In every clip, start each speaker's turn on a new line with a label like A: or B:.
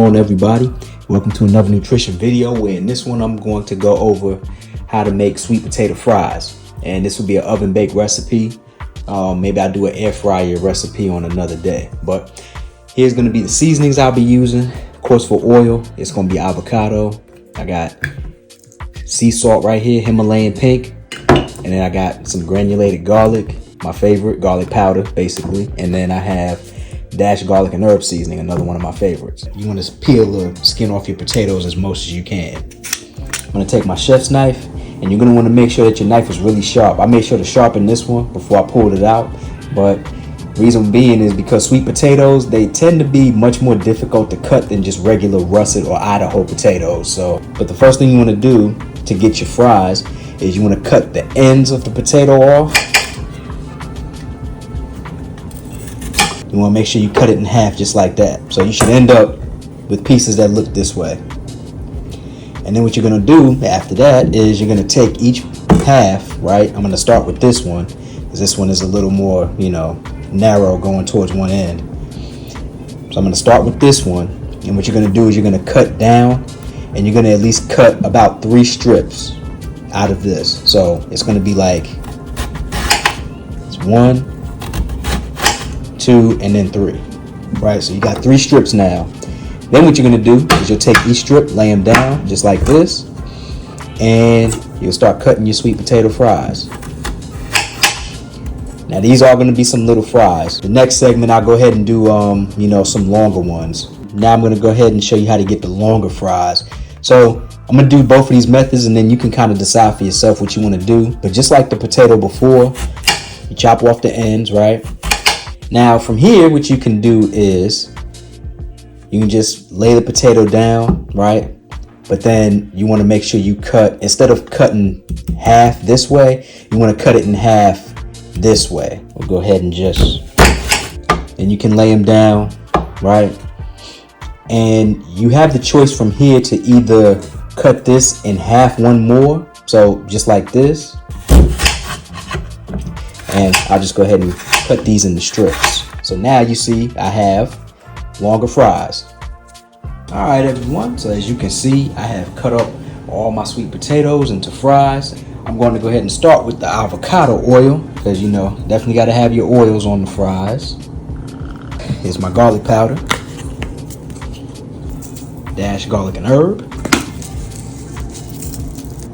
A: on, everybody? Welcome to another nutrition video, where in this one I'm going to go over how to make sweet potato fries. And this will be an oven baked recipe. Maybe I'll do an air fryer recipe on another day. But here's going to be the seasonings I'll be using. Of course, for oil, it's going to be avocado. I got sea salt right here, Himalayan pink. And then I got some granulated garlic, my favorite, garlic powder, basically. And then I have dash garlic and herb seasoning, another one of my favorites. You want to peel the skin off your potatoes as most as you can. I'm going to take my chef's knife, and you're going to want to make sure that your knife is really sharp. I made sure to sharpen this one before I pulled it out, but reason being is because sweet potatoes, they tend to be much more difficult to cut than just regular russet or Idaho potatoes. But the first thing you want to do to get your fries is you want to cut the ends of the potato off. You want to make sure you cut it in half just like that. So you should end up with pieces that look this way. And then what you're going to do after that is you're going to take each half, right? I'm going to start with this one, because this one is a little more, narrow going towards one end. So I'm going to start with this one. And what you're going to do is you're going to cut down, and you're going to at least cut about 3 strips out of this. So it's going to be like it's 1, 2, and then 3, right? So you got 3 strips now. Then what you're gonna do is you'll take each strip, lay them down just like this, and you'll start cutting your sweet potato fries. Now these are gonna be some little fries. The next segment I'll go ahead and do some longer ones. Now I'm gonna go ahead and show you how to get the longer fries. So I'm gonna do both of these methods, and then you can kind of decide for yourself what you want to do. But just like the potato before, you chop off the ends, right? Now from here, what you can do is you can just lay the potato down, right? But then you want to make sure you cut, instead of cutting half this way, you want to cut it in half this way. We'll go ahead and and you can lay them down, right? And you have the choice from here to either cut this in half one more, so just like this. And I'll just go ahead and cut these into strips. So now you see I have longer fries. All right, everyone. So as you can see, I have cut up all my sweet potatoes into fries. I'm going to go ahead and start with the avocado oil, because definitely got to have your oils on the fries. Here's my garlic powder, dash garlic and herb.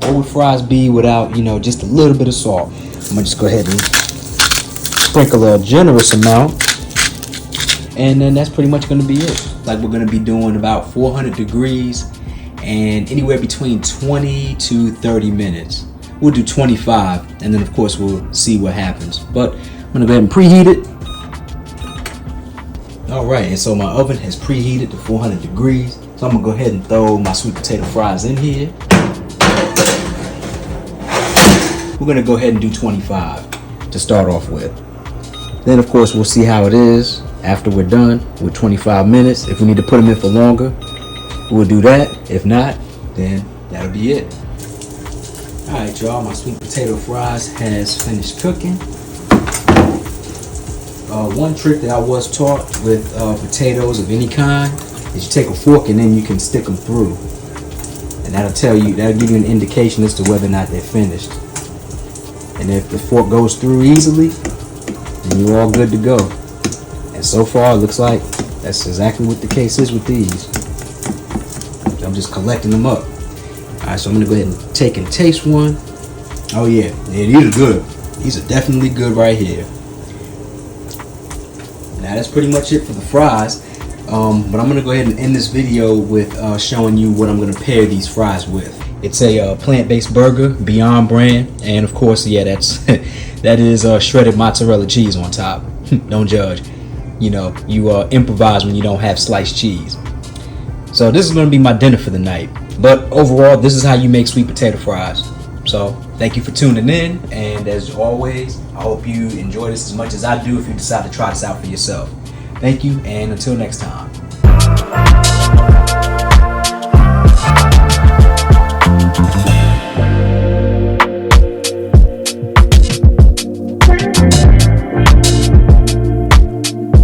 A: What would fries be without just a little bit of salt? I'm gonna just go ahead and sprinkle a generous amount, and then that's pretty much going to be it. Like, we're going to be doing about 400 degrees and anywhere between 20 to 30 minutes. We'll do 25, and then of course we'll see what happens. But I'm going to go ahead and preheat it. All right, and so my oven has preheated to 400 degrees. So I'm going to go ahead and throw my sweet potato fries in here. We're going to go ahead and do 25 to start off with. Then of course we'll see how it is after we're done with 25 minutes. If we need to put them in for longer, we'll do that. If not, then that'll be it. All right, y'all, my sweet potato fries has finished cooking. One trick that I was taught with potatoes of any kind is you take a fork and then you can stick them through, and that'll give you an indication as to whether or not they're finished. And if the fork goes through easily, then you're all good to go. And so far, it looks like that's exactly what the case is with these. So I'm just collecting them up. All right, so I'm gonna go ahead and take and taste one. Oh yeah, these are good. These are definitely good right here. Now that's pretty much it for the fries. But I'm gonna go ahead and end this video with showing you what I'm gonna pair these fries with. It's a plant-based burger, Beyond brand, and of course, yeah, that is shredded mozzarella cheese on top. Don't judge. You improvise when you don't have sliced cheese. So this is going to be my dinner for the night. But overall, this is how you make sweet potato fries. So thank you for tuning in, and as always, I hope you enjoy this as much as I do if you decide to try this out for yourself. Thank you, and until next time.